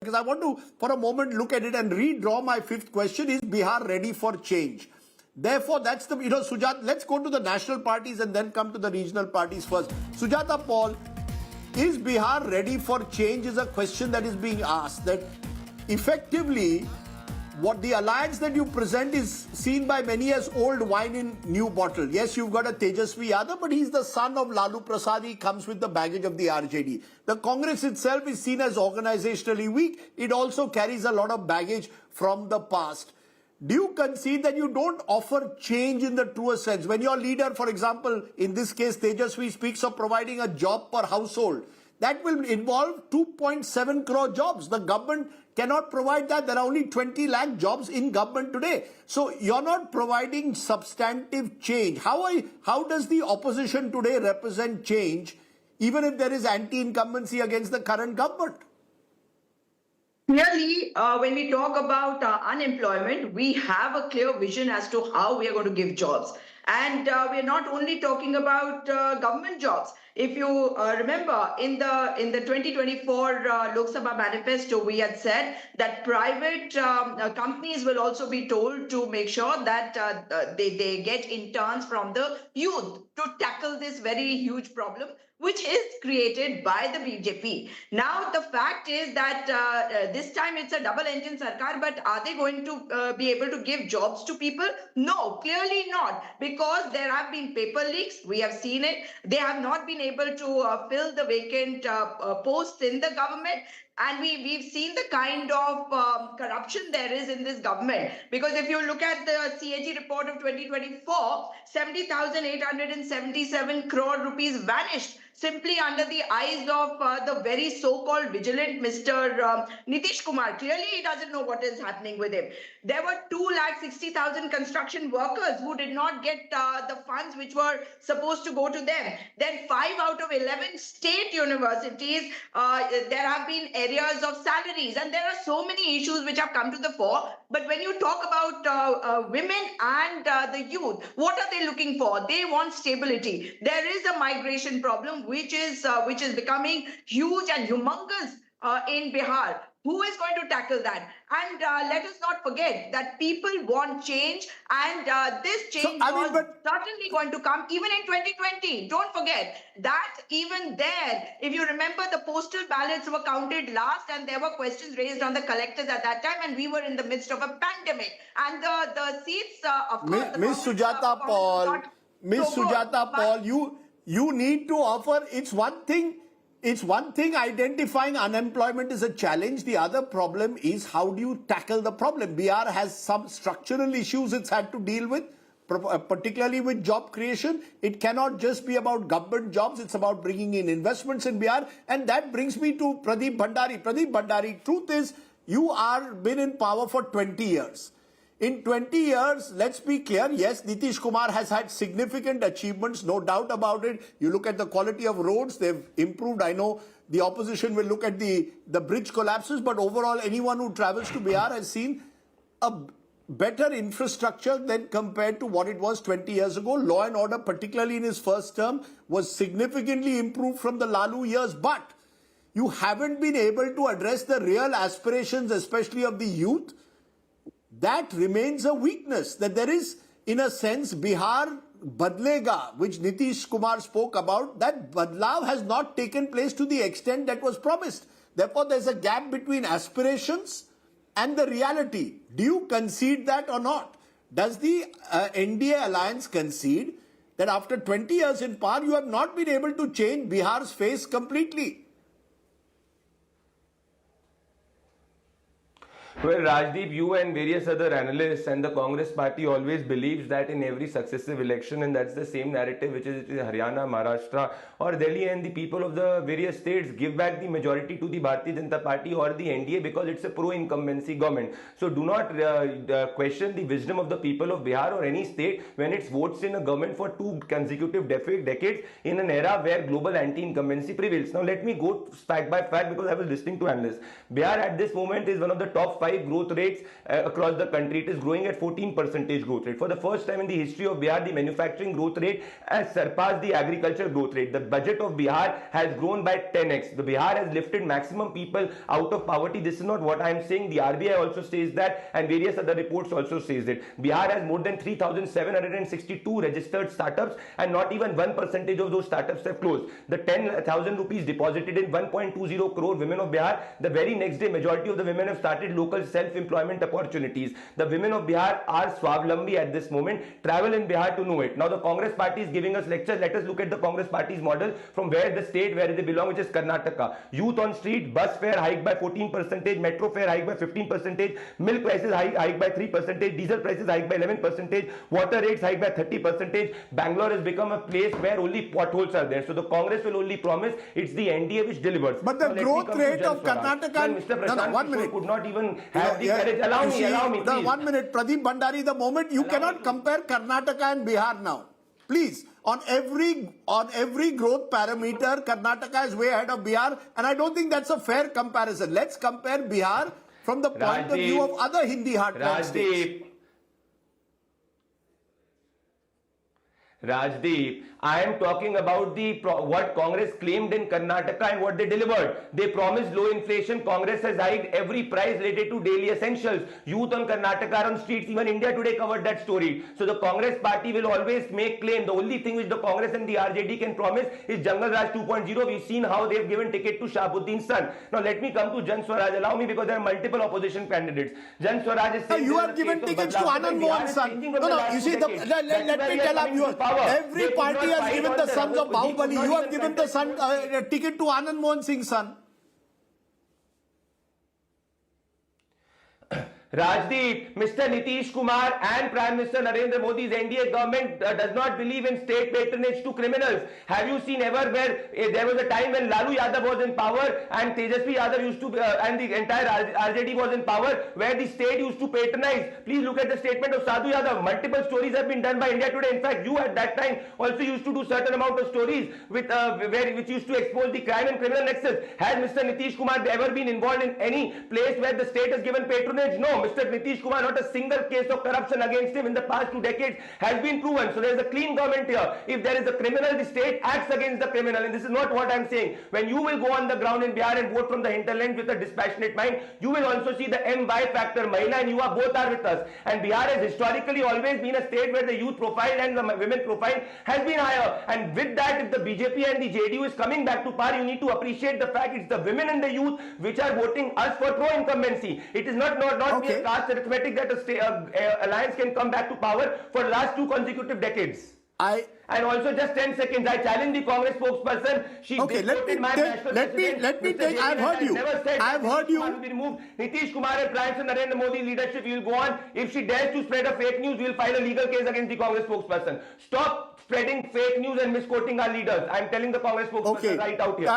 Because I want to, for a moment, look at it and redraw my fifth question. Is Bihar ready for change? Therefore, that's the, Sujata, let's go to the national parties and then come to the regional parties first. Sujata Paul, is Bihar ready for change is a question that is being asked. That effectively, what the alliance that you present is seen by many as old wine in new bottle. Yes, you've got a Tejashwi Yadav, but he's the son of Lalu Prasad. He comes with the baggage of the RJD. The Congress itself is seen as organizationally weak. It also carries a lot of baggage from the past. Do you concede that you don't offer change in the truest sense? When your leader, for example, in this case, Tejashwi, speaks of providing a job per household, that will involve 2.7 crore jobs. The government cannot provide that. There are only 20 lakh jobs in government today. So you're not providing substantive change. How does the opposition today represent change, even if there is anti-incumbency against the current government? Clearly, when we talk about unemployment, we have a clear vision as to how we are going to give jobs. And we're not only talking about government jobs. If you remember, in the 2024 Lok Sabha manifesto, we had said that private companies will also be told to make sure that they get interns from the youth to tackle this very huge problem, which is created by the BJP. Now, the fact is that this time it's a double-engine sarkar, but are they going to be able to give jobs to people? No, clearly not, because there have been paper leaks. We have seen it. They have not been able to fill the vacant posts in the government. And we've seen the kind of corruption there is in this government. Because if you look at the CAG report of 2024, 70,877 crore rupees vanished simply under the eyes of the very so-called vigilant Mr. Nitish Kumar. Clearly, he doesn't know what is happening with him. There were 260,000 construction workers who did not get the funds which were supposed to go to them. Then 5 out of 11 state universities, there have been areas of salaries, and there are so many issues which have come to the fore. But when you talk about women and the youth, what are they looking for? They want stability. There is a migration problem which is becoming huge and humongous in Bihar. Who is going to tackle that? And let us not forget that people want change, and this change was certainly going to come even in 2020. Don't forget that even there, if you remember, the postal ballots were counted last, and there were questions raised on the collectors at that time, and we were in the midst of a pandemic. And the seats, of course, Miss Sujata Paul, you need to offer. It's one thing identifying unemployment is a challenge. The other problem is how do you tackle the problem? Bihar has some structural issues it's had to deal with, particularly with job creation. It cannot just be about government jobs. It's about bringing in investments in Bihar. And that brings me to Pradeep Bhandari. Pradeep Bhandari, truth is, you are been in power for 20 years. In 20 years, let's be clear, yes, Nitish Kumar has had significant achievements, no doubt about it. You look at the quality of roads, they've improved. I know the opposition will look at the bridge collapses, but overall, anyone who travels to Bihar has seen a better infrastructure than compared to what it was 20 years ago. Law and order, particularly in his first term, was significantly improved from the Lalu years, but you haven't been able to address the real aspirations, especially of the youth. That remains a weakness, that there is, in a sense, Bihar Badlega, which Nitish Kumar spoke about, that Badlav has not taken place to the extent that was promised. Therefore, there's a gap between aspirations and the reality. Do you concede that or not? Does the NDA alliance concede that after 20 years in power, you have not been able to change Bihar's face completely? Well, Rajdeep, you and various other analysts and the Congress party always believes that in every successive election, and that's the same narrative which is Haryana, Maharashtra or Delhi, and the people of the various states give back the majority to the Bharatiya Janata Party or the NDA because it's a pro-incumbency government. So do not question the wisdom of the people of Bihar or any state when it votes in a government for 2 consecutive decades in an era where global anti-incumbency prevails. Now let me go fact by fact because I was listening to analysts. Bihar at this moment is one of the top 5 5 growth rates across the country. It is growing at 14% growth rate. For the first time in the history of Bihar, the manufacturing growth rate has surpassed the agriculture growth rate. The budget of Bihar has grown by 10x. The Bihar has lifted maximum people out of poverty. This is not what I am saying. The RBI also says that, and various other reports also says it. Bihar has more than 3,762 registered startups, and not even 1% of those startups have closed. The 10,000 rupees deposited in 1.20 crore women of Bihar, the very next day majority of the women have started local self-employment opportunities. The women of Bihar are swavlambi at this moment. Travel in Bihar to know it. Now the Congress party is giving us lectures. Let us look at the Congress party's model from where the state where they belong, which is Karnataka. Youth on street, bus fare hike by 14%, metro fare hike by 15%, milk prices hike by 3%, diesel prices hike by 11%, water rates hike by 30%. Bangalore has become a place where only potholes are there. So the Congress will only promise. It's the NDA which delivers. But the growth rate of Karnataka... Mr. Prashant 1 minute. Could not even have the courage. Allow me, please. 1 minute. Pradeep Bhandari, the moment you cannot compare Karnataka and Bihar now. Please, on every growth parameter, Karnataka is way ahead of Bihar, and I don't think that's a fair comparison. Let's compare Bihar from the point of view of other Hindi heartland states. Rajdeep, I am talking about what Congress claimed in Karnataka and what they delivered. They promised low inflation. Congress has hiked every price related to daily essentials. Youth on Karnataka are on streets. Even India Today covered that story. So the Congress party will always make claim. The only thing which the Congress and the RJD can promise is Jungle Raj 2.0. We've seen how they've given ticket to Shahabuddin's son. Now let me come to Jan Swaraj. Allow me, because there are multiple opposition candidates. Jan Swaraj is saying... You have given tickets to Anand Mohan's son. No, you see, let me tell you, every party has given the sons of Bahubali. You have given the son ticket to Anand Mohan Singh's son. Rajdeep, Mr. Nitish Kumar and Prime Minister Narendra Modi's NDA government does not believe in state patronage to criminals. Have you seen ever where there was a time when Lalu Yadav was in power and Tejashwi Yadav used to, and the entire RJD was in power, where the state used to patronize? Please look at the statement of Sadhu Yadav. Multiple stories have been done by India Today. In fact, you at that time also used to do certain amount of stories with which used to expose the crime and criminal nexus. Has Mr. Nitish Kumar ever been involved in any place where the state has given patronage? No. Mr. Nitish Kumar, not a single case of corruption against him in the past 2 decades has been proven. So there is a clean government here. If there is a criminal, the state acts against the criminal. And this is not what I am saying. When you will go on the ground in Bihar and vote from the hinterland with a dispassionate mind, you will also see the MY factor. Mahila and you are both are with us. And Bihar has historically always been a state where the youth profile and the women profile has been higher. And with that, if the BJP and the JDU is coming back to power, you need to appreciate the fact it's the women and the youth which are voting us for pro-incumbency. It is not mere caste arithmetic that a alliance can come back to power for the last 2 consecutive decades. And also, just 10 seconds, I challenge the Congress spokesperson. Let me take. I've heard you. I've heard you. Nitish Kumar and Prime Minister Narendra Modi leadership will go on. If she dares to spread a fake news, we will file a legal case against the Congress spokesperson. Stop spreading fake news and misquoting our leaders. I'm telling the Congress spokesperson right out here.